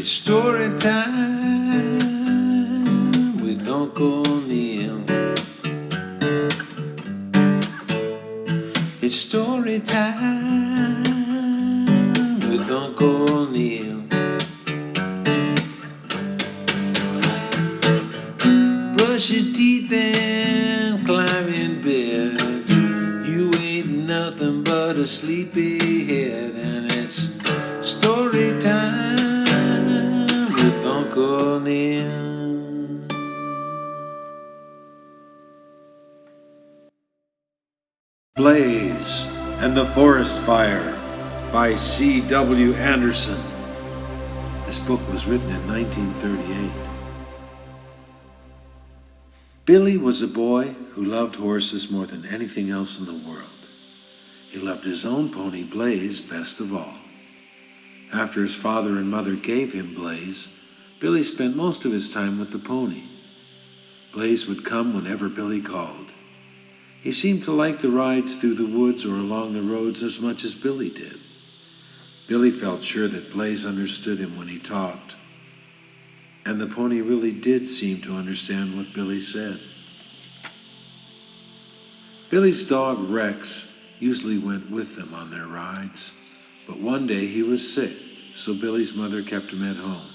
It's story time with Uncle Neal. It's story time with Uncle Neal. Brush your teeth and climb in bed. You ain't nothing but a sleepyhead, and it's story time with Uncle Neal. Blaze and the Forest Fire by C.W. Anderson. This book was written in 1938. Billy was a boy who loved horses more than anything else in the world. He loved his own pony, Blaze, best of all. After his father and mother gave him Blaze, Billy spent most of his time with the pony. Blaze would come whenever Billy called. He seemed to like the rides through the woods or along the roads as much as Billy did. Billy felt sure that Blaze understood him when he talked, and the pony really did seem to understand what Billy said. Billy's dog Rex usually went with them on their rides, but one day he was sick, so Billy's mother kept him at home.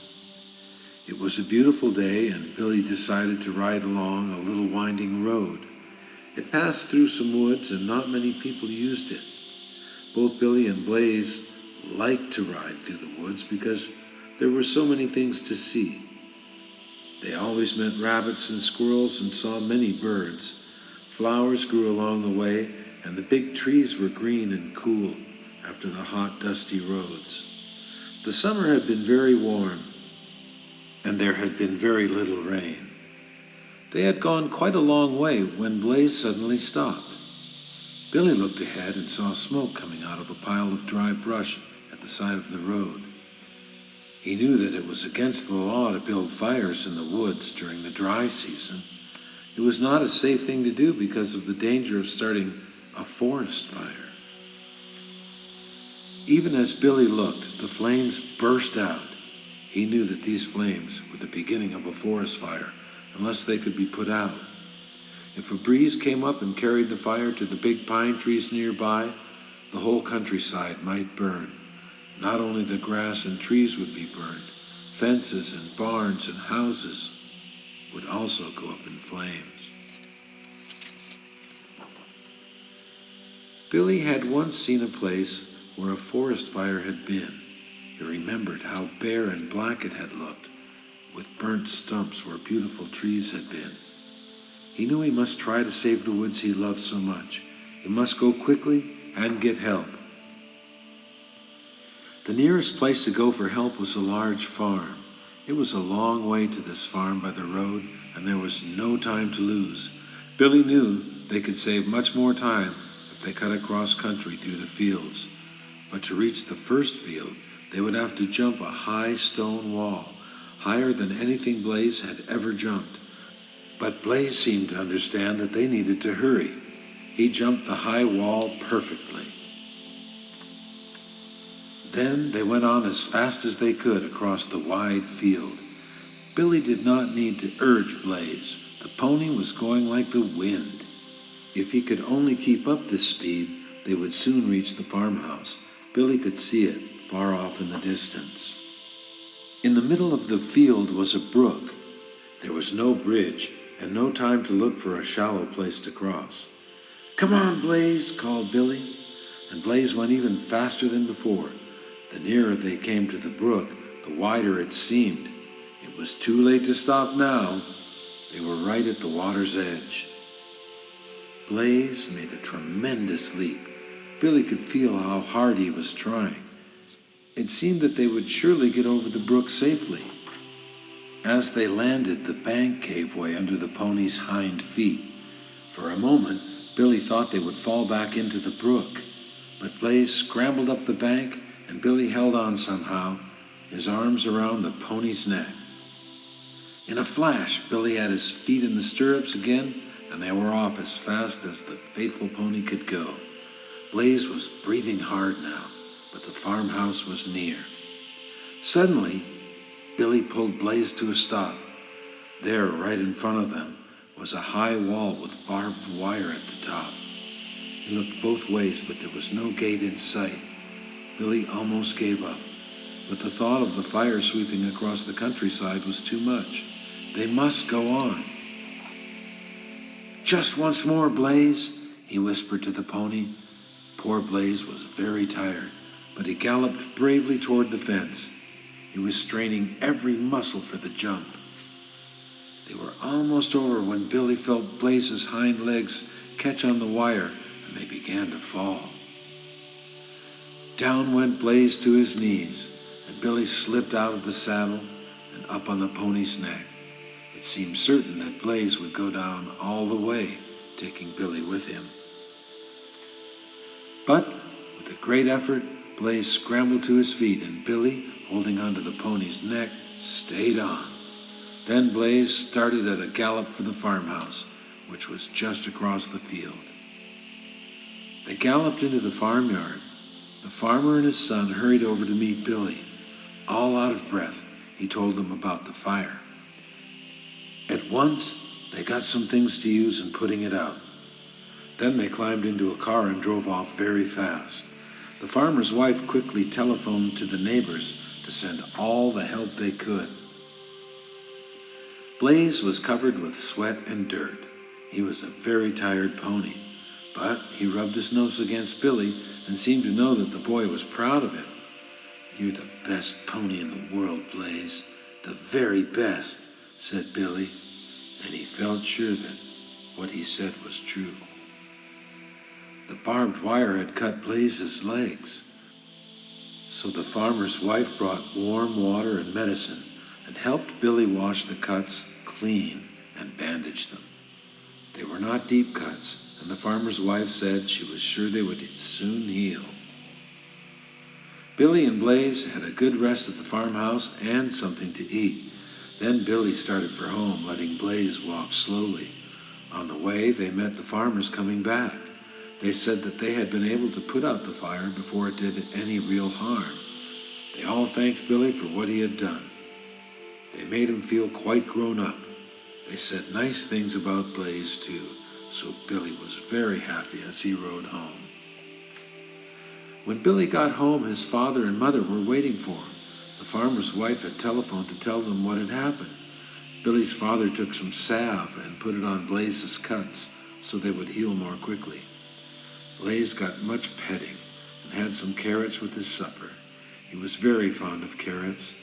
It was a beautiful day, and Billy decided to ride along a little winding road. It passed through some woods, and not many people used it. Both Billy and Blaze liked to ride through the woods because there were so many things to see. They always met rabbits and squirrels and saw many birds. Flowers grew along the way, and the big trees were green and cool after the hot, dusty roads. The summer had been very warm, and there had been very little rain. They had gone quite a long way when Blaze suddenly stopped. Billy looked ahead and saw smoke coming out of a pile of dry brush at the side of the road. He knew that it was against the law to build fires in the woods during the dry season. It was not a safe thing to do because of the danger of starting a forest fire. Even as Billy looked, the flames burst out. He knew that these flames were the beginning of a forest fire, unless they could be put out. If a breeze came up and carried the fire to the big pine trees nearby, the whole countryside might burn. Not only the grass and trees would be burned, fences and barns and houses would also go up in flames. Billy had once seen a place where a forest fire had been. He remembered how bare and black it had looked, with burnt stumps where beautiful trees had been. He knew he must try to save the woods he loved so much. He must go quickly and get help. The nearest place to go for help was a large farm. It was a long way to this farm by the road, and there was no time to lose. Billy knew they could save much more time if they cut across country through the fields. But to reach the first field, they would have to jump a high stone wall, higher than anything Blaze had ever jumped. But Blaze seemed to understand that they needed to hurry. He jumped the high wall perfectly. Then they went on as fast as they could across the wide field. Billy did not need to urge Blaze. The pony was going like the wind. If he could only keep up this speed, they would soon reach the farmhouse. Billy could see it far off in the distance. In the middle of the field was a brook. There was no bridge and no time to look for a shallow place to cross. "Come on, Blaze," called Billy, and Blaze went even faster than before. The nearer they came to the brook, the wider it seemed. It was too late to stop now. They were right at the water's edge. Blaze made a tremendous leap. Billy could feel how hard he was trying. It seemed that they would surely get over the brook safely. As they landed, the bank gave way under the pony's hind feet. For a moment, Billy thought they would fall back into the brook. But Blaze scrambled up the bank, and Billy held on somehow, his arms around the pony's neck. In a flash, Billy had his feet in the stirrups again, and they were off as fast as the faithful pony could go. Blaze was breathing hard now, but the farmhouse was near. Suddenly, Billy pulled Blaze to a stop. There, right in front of them, was a high wall with barbed wire at the top. He looked both ways, but there was no gate in sight. Billy almost gave up, but the thought of the fire sweeping across the countryside was too much. They must go on. "Just once more, Blaze," he whispered to the pony. Poor Blaze was very tired, but he galloped bravely toward the fence. He was straining every muscle for the jump. They were almost over when Billy felt Blaze's hind legs catch on the wire, and they began to fall. Down went Blaze to his knees, and Billy slipped out of the saddle and up on the pony's neck. It seemed certain that Blaze would go down all the way, taking Billy with him. But, with a great effort, Blaze scrambled to his feet, and Billy, holding onto the pony's neck, stayed on. Then Blaze started at a gallop for the farmhouse, which was just across the field. They galloped into the farmyard. The farmer and his son hurried over to meet Billy. All out of breath, he told them about the fire. At once, they got some things to use in putting it out. Then they climbed into a car and drove off very fast. The farmer's wife quickly telephoned to the neighbors to send all the help they could. Blaze was covered with sweat and dirt. He was a very tired pony, but he rubbed his nose against Billy and seemed to know that the boy was proud of him. "You're the best pony in the world, Blaze, the very best," said Billy, and he felt sure that what he said was true. The barbed wire had cut Blaze's legs, so the farmer's wife brought warm water and medicine and helped Billy wash the cuts clean and bandage them. They were not deep cuts, and the farmer's wife said she was sure they would soon heal. Billy and Blaze had a good rest at the farmhouse and something to eat. Then Billy started for home, letting Blaze walk slowly. On the way, they met the farmers coming back. They said that they had been able to put out the fire before it did any real harm. They all thanked Billy for what he had done. They made him feel quite grown up. They said nice things about Blaze, too, so Billy was very happy as he rode home. When Billy got home, his father and mother were waiting for him. The farmer's wife had telephoned to tell them what had happened. Billy's father took some salve and put it on Blaze's cuts so they would heal more quickly. Blaze got much petting and had some carrots with his supper. He was very fond of carrots.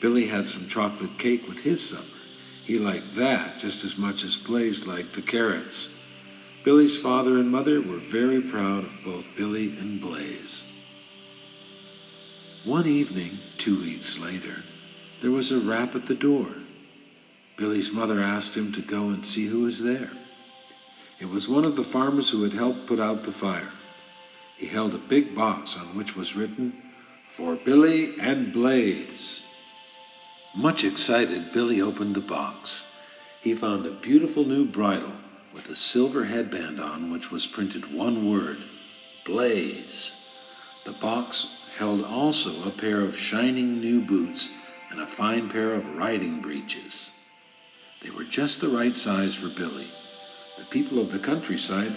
Billy had some chocolate cake with his supper. He liked that just as much as Blaze liked the carrots. Billy's father and mother were very proud of both Billy and Blaze. One evening, 2 weeks later, there was a rap at the door. Billy's mother asked him to go and see who was there. It was one of the farmers who had helped put out the fire. He held a big box on which was written, "For Billy and Blaze." Much excited, Billy opened the box. He found a beautiful new bridle with a silver headband on which was printed one word, Blaze. The box held also a pair of shining new boots and a fine pair of riding breeches. They were just the right size for Billy. The people of the countryside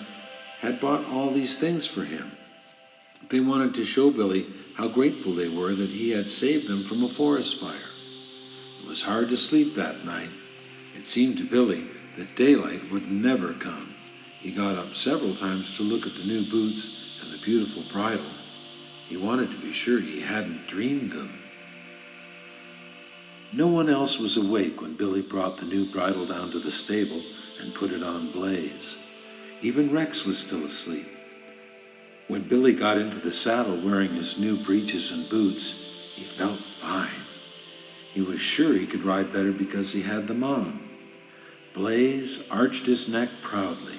had bought all these things for him. They wanted to show Billy how grateful they were that he had saved them from a forest fire. It was hard to sleep that night. It seemed to Billy that daylight would never come. He got up several times to look at the new boots and the beautiful bridle. He wanted to be sure he hadn't dreamed them. No one else was awake when Billy brought the new bridle down to the stable and put it on Blaze. Even Rex was still asleep. When Billy got into the saddle wearing his new breeches and boots, he felt fine. He was sure he could ride better because he had them on. Blaze arched his neck proudly.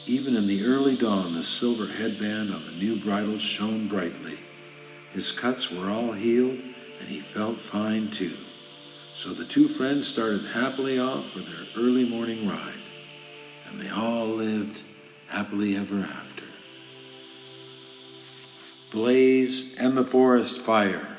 Even in the early dawn, the silver headband on the new bridle shone brightly. His cuts were all healed, and he felt fine too. So the two friends started happily off for their early morning ride, and they all lived happily ever after. Blaze and the Forest Fire.